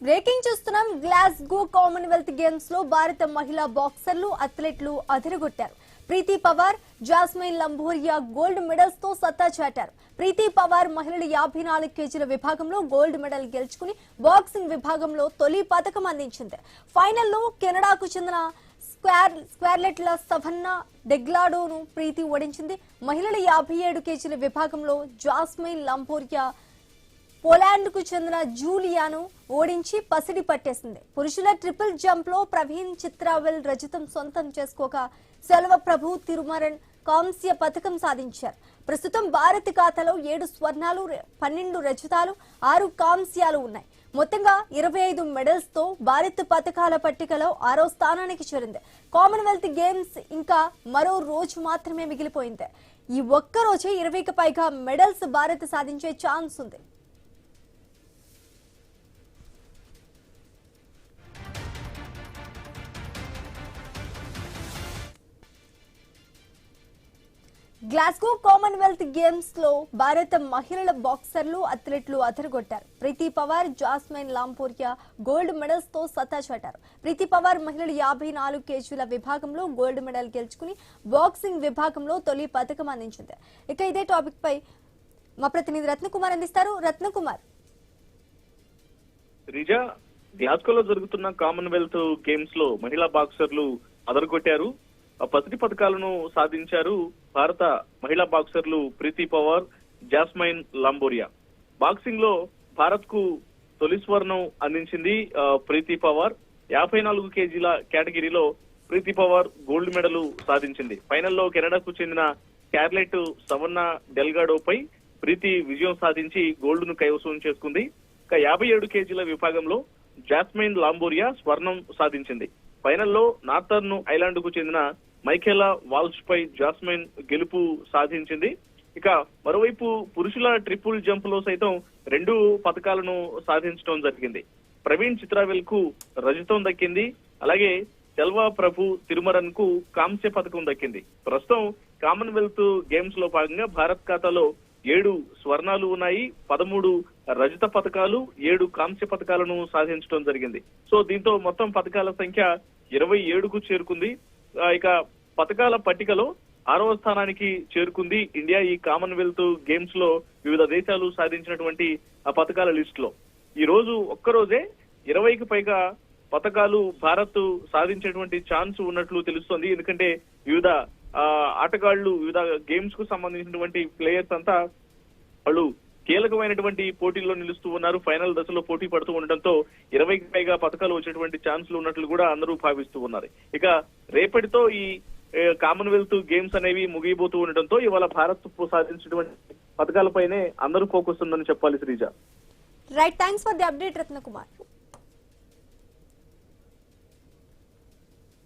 Breaking చూస్తున్నాం. Glasgow Commonwealth games లో భారత మహిళా బాక్సర్లు అథ్లెట్లు అదరగొట్టారు. ప్రీతి పవార్, జాస్మిన్ లంబోరియా గోల్డ్ మెడల్స్ తో సత్తా చాటారు. ప్రీతి పవార్ మహిళల 54 కేజీల విభాగంలో గోల్డ్ మెడల్ గెలుచుకుని బాక్సింగ్ విభాగంలో తొలి పతకం అందించింది. ఫైనల్లో కెనడాకు చెందిన స్క్వార్లెట్ల సవన్నా డెగ్లాడోను ప్రీతి ఓడించింది. మహిళల 57 కేజీల విభాగంలో జాస్మిన్ లంబోరియా పోలాండ్ కు చెందిన జూలియాను ఓడించి పసిడి పట్టేసింది. పురుషుల ట్రిపుల్ జంప్ లో ప్రవీణ్ చిత్రావెల్ రజతం సొంతం చేసుకోక సెల్వ ప్రభు తిరుమరన్ కాంస్య పథకం సాధించారు. ప్రస్తుతం భారత్ ఖాతాలో 7 స్వర్ణాలు, 12 రజతాలు, 6 కాంస్యాలు ఉన్నాయి. మొత్తంగా 25 మెడల్స్ తో భారత్ పథకాల పట్టికలో 6వ స్థానానికి చేరింది. కామన్వెల్త్ గేమ్స్ ఇంకా మరో రోజు మాత్రమే మిగిలిపోయింది. ఈ ఒక్క రోజే 20కి పైగా మెడల్స్ భారత్ సాధించే ఛాన్స్ ఉంది. గ్లాస్గో కామన్వెల్త్ గేమ్స్ లో భారత మహిళల బాక్సర్లు అథ్లెట్లు అదరగొట్టారు. ప్రీతి పవార్, జాస్మిన్ లంబోరియా గోల్డ్ మెడల్స్ తో సత్తా చాటారు. ప్రీతి పవార్ మహిళల 54 కేజీల విభాగంలో గోల్డ్ మెడల్ గెలుచుకుని బాక్సింగ్ విభాగంలో తొలి పథకం అందించింది. ఇక ఇదే టాపిక్ పై మా ప్రతినిధి రత్నకుమార్ అందిస్తారు. రత్నకుమార్, రిజా, గ్లాస్గోలో జరుగుతున్న కామన్వెల్త్ గేమ్స్ లో మహిళా బాక్సర్లు అదరగొట్టారు. పసిడి పథకాలను సాధించారు భారత మహిళా బాక్సర్లు ప్రీతి పవార్, జాస్మైన్ లంబోరియా. బాక్సింగ్ లో భారత్ కు తొలి స్వర్ణం అందించింది ప్రీతి పవార్. 54 కేజీల కేటగిరీలో ప్రీతి పవార్ గోల్డ్ మెడల్ సాధించింది. ఫైనల్లో కెనడాకు చెందిన స్కార్లెట్ సవన్నా డెల్గాడోపై ప్రీతి విజయం సాధించి గోల్డ్ ను కైవసం చేసుకుంది. ఇక 57 కేజీల విభాగంలో జాస్మైన్ లంబోరియా స్వర్ణం సాధించింది. ఫైనల్లో నార్థర్న్ ఐలాండ్ కు చెందిన మైఖేలా వాల్ష్ పై జాస్మైన్ గెలుపు సాధించింది. ఇక మరోవైపు పురుషుల ట్రిపుల్ జంప్ లో సైతం 2 పథకాలను సాధించడం జరిగింది. ప్రవీణ్ చిత్రావెల్ కు రజతం దక్కింది. అలాగే సెల్వ ప్రభు తిరుమరన్ కు కాంస్య పథకం దక్కింది. ప్రస్తుతం కామన్వెల్త్ గేమ్స్ లో భాగంగా భారత్ ఖాతాలో 7 స్వర్ణాలు ఉన్నాయి, 13 రజత పథకాలు, 7 కాంస్య పథకాలను సాధించడం జరిగింది. సో దీంతో మొత్తం పథకాల సంఖ్య 27కు చేరుకుంది. ఇక పథకాల పట్టికలో 6వ స్థానానికి చేరుకుంది ఇండియా. ఈ కామన్వెల్త్ గేమ్స్ లో వివిధ దేశాలు సాధించినటువంటి ఆ పథకాల లిస్ట్ లో ఈ రోజు ఒక్కరోజే 20కి పైగా పథకాలు భారత్ సాధించేటువంటి ఛాన్స్ ఉన్నట్లు తెలుస్తోంది. ఎందుకంటే వివిధ ఆటగాళ్లు, వివిధ గేమ్స్ కు సంబంధించినటువంటి ప్లేయర్స్ అంతా వాళ్ళు కీలకమైనటువంటి పోటీల్లో నిలుస్తూ ఉన్నారు. ఫైనల్ దశలో పోటీ పడుతూ ఉండడంతో 20కి పైగా పథకాలు వచ్చేటువంటి ఛాన్సులు ఉన్నట్లు కూడా అందరూ భావిస్తూ ఉన్నారు. ఇక రేపటితో ఈ కామన్వెల్త్ గేమ్స్ అనేవి ముగియబోతూ ఉండడంతో ఇవాళ భారత్ సాధించినటువంటి పథకాలపైనే అందరూ ఫోకస్ ఉందని చెప్పాలి Sreeja. Right, thanks for the update Ratnakumar.